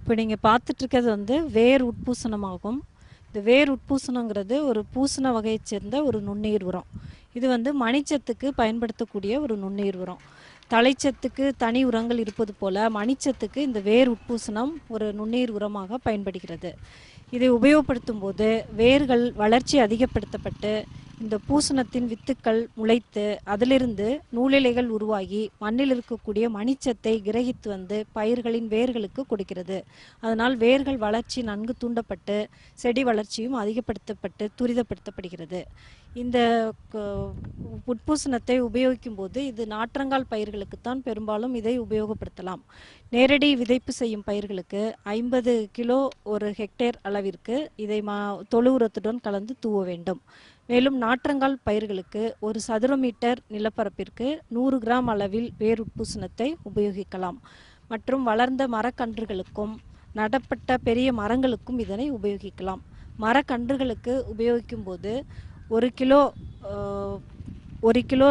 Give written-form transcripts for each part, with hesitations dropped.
இப்போ நீங்கள் பார்த்துட்ருக்கிறது வேர் உட்பூசணமாகும். இந்த வேர் உட்பூசணங்கிறது ஒரு பூசண வகையைச் சேர்ந்த ஒரு நுண்ணுயிர் உரம். இது மணிச்சத்துக்கு பயன்படுத்தக்கூடிய ஒரு நுண்ணுயிர் உரம். தழைச்சத்துக்கு தனி உரங்கள் இருப்பது போல் மணிச்சத்துக்கு இந்த வேர் உட்பூசணம் ஒரு நுண்ணுயிர் உரமாக பயன்படுகிறது. இதை உபயோகப்படுத்தும் போது வேர்கள் வளர்ச்சி அதிகப்படுத்தப்பட்டு இந்த பூசணத்தின் வித்துக்கள் முளைத்து அதிலிருந்து நூலிலைகள் உருவாகி மண்ணில் இருக்கக்கூடிய மணிச்சத்தை கிரகித்து பயிர்களின் வேர்களுக்கு கொடுக்கிறது. அதனால் வேர்கள் வளர்ச்சி நன்கு தூண்டப்பட்டு செடி வளர்ச்சியும் அதிகப்படுத்தப்பட்டு துரிதப்படுத்தப்படுகிறது. இந்த உட்பூசணத்தை உபயோகிக்கும் போது இது நாற்றங்கால் பயிர்களுக்குத்தான் பெரும்பாலும் இதை உபயோகப்படுத்தலாம். நேரடி விதைப்பு செய்யும் பயிர்களுக்கு 50 கிலோ ஒரு ஹெக்டேர் அளவிற்கு இதை தொழு உரத்துடன் கலந்து தூவ வேண்டும். மேலும் நாற்றங்கால் பயிர்களுக்கு ஒரு சதுர மீட்டர் நிலப்பரப்பிற்கு 100 கிராம் அளவில் வேர் உட்பூசணத்தை உபயோகிக்கலாம். மற்றும் வளர்ந்த மரக்கன்றுகளுக்கும் நடப்பட்ட பெரிய மரங்களுக்கும் இதனை உபயோகிக்கலாம். மரக்கன்றுகளுக்கு உபயோகிக்கும் போது ஒரு கிலோ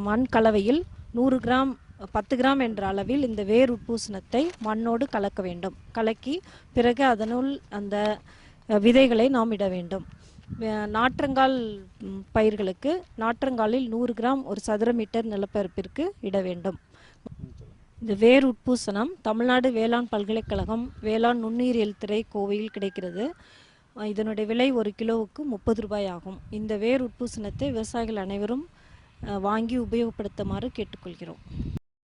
மண் கலவையில் 100 கிராம் 10 கிராம் என்ற அளவில் இந்த வேர் உட்பூசணத்தை மண்ணோடு கலக்க வேண்டும். கலக்கி பிறகு அதனுள் அந்த விதைகளை நாம் இட வேண்டும். நாற்றங்கால் பயிர்களுக்கு நாற்றங்காலில் 100 கிராம் ஒரு சதுர மீட்டர் நிலப்பரப்பிற்கு இட வேண்டும். இந்த வேர் உட்பூசணம் தமிழ்நாடு வேளாண் பல்கலைக்கழகம் வேளாண் நுண்ணுயிரியல் துறை கோவையில் கிடைக்கிறது. இதனுடைய விலை ஒரு கிலோவுக்கு 30 ரூபாய் ஆகும். இந்த வேர் உட்பூசணத்தை விவசாயிகள் அனைவரும் வாங்கி உபயோகப்படுத்துமாறு கேட்டுக்கொள்கிறோம்.